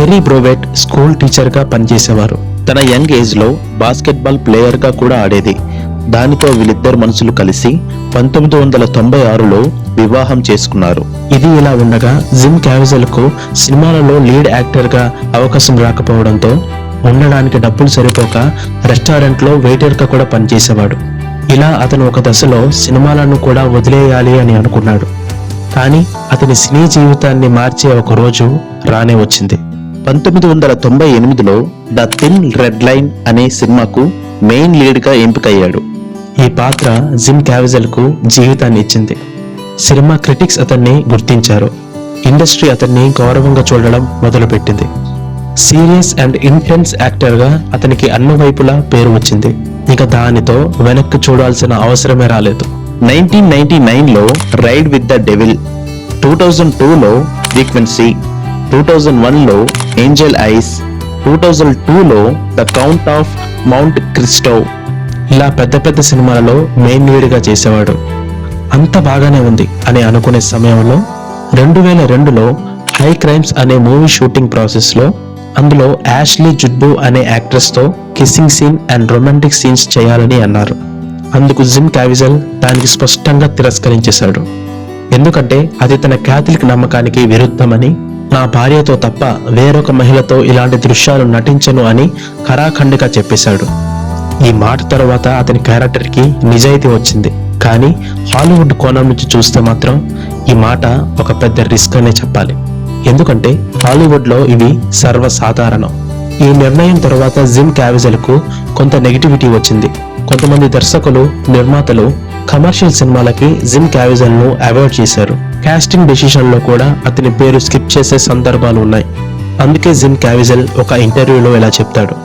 Terry బ్రోవెట్ school teacher గా పనిచేసేవారు. తన యంగ్ ఏజ్ లో బాస్కెట్బాల్ ప్లేయర్ గా కూడా ఆడేది. దానితో వీళ్ళిద్దరు మనుషులు కలిసి 1996లో వివాహం చేసుకున్నారు. ఇది ఇలా ఉండగా జిమ్ క్యావిజెల్ కు సినిమాలలో లీడ్ యాక్టర్ గా అవకాశం రాకపోవడంతో ఉండడానికి డబ్బులు సరిపోక రెస్టారెంట్ లో వెయిటర్ గా కూడా పనిచేసేవాడు. ఇలా అతను ఒక దశలో సినిమాలను కూడా వదిలేయాలి అని అనుకున్నాడు. కానీ అతని సినీ జీవితాన్ని మార్చే ఒక రోజు రానే వచ్చింది. 1998లో ద థిన్ రెడ్ లైన్ అనే సినిమాకు మెయిన్ లీడ్ గా ఎంపికయ్యాడు. ఈ పాత్ర జిమ్ క్యావిజెల్ కు జీవితాన్ని ఇచ్చింది. సినిమా క్రిటిక్స్ అతన్ని గుర్తించారు. ఇండస్ట్రీ అతన్ని గౌరవంగా చూడడం మొదలుపెట్టింది. సీరియస్ అండ్ ఇంటెన్స్ యాక్టర్ గా అతనికి అన్ని వైపులా పేరు వచ్చింది. ఇక దానితో వెనక్కి చూడాల్సిన అవసరమే రాలేదు. 1999లో రైడ్ విత్ ద డెవిల్, 2002లో ఫ్రీక్వెన్సీ, 2001లో ఏంజల్ ఐస్, 2002లో the count of Monte Cristo ఇలా పెద్ద పెద్ద సినిమాలలో మెయిన్ లీడ్ గా చేసేవాడు. అంత బాగానే ఉంది అని అనుకునే సమయంలో 2002లో హై క్రైమ్స్ అనే మూవీ షూటింగ్ ప్రాసెస్ లో అందులో యాష్లీ జుడ్బు అనే యాక్ట్రెస్ తో kissing scene and romantic scenes చేయాలని అన్నారు. అందుకు జిమ్ క్యావిజెల్ దానికి స్పష్టంగా తిరస్కరించేశాడు. ఎందుకంటే అది తన క్యాథలిక్ నమ్మకానికి విరుద్ధమని, నా భార్యతో తప్ప వేరొక మహిళతో ఇలాంటి దృశ్యాలు నటించను అని ఖరాఖండిగా చెప్పేశాడు. ఈ మాట తర్వాత అతని క్యారెక్టర్ కి నిజాయితీ వచ్చింది. కానీ హాలీవుడ్ కోణం నుంచి చూస్తే మాత్రం ఈ మాట ఒక పెద్ద రిస్క్ అనే చెప్పాలి. ఎందుకంటే హాలీవుడ్ లో ఇవి సర్వసాధారణం. ఈ నిర్ణయం తర్వాత జిమ్ క్యావిజెల్ కు కొంత నెగిటివిటీ వచ్చింది. కొంతమంది దర్శకులు, నిర్మాతలు కమర్షియల్ సినిమాలకి జిమ్ క్యావిజెల్ ను అవాయిడ్ చేశారు. కాస్టింగ్ డెసిషన్ లో కూడా అతని పేరు స్కిప్ చేసే సందర్భాలు ఉన్నాయి. అందుకే జిమ్ క్యావిజెల్ ఒక ఇంటర్వ్యూలో ఇలా చెప్తాడు.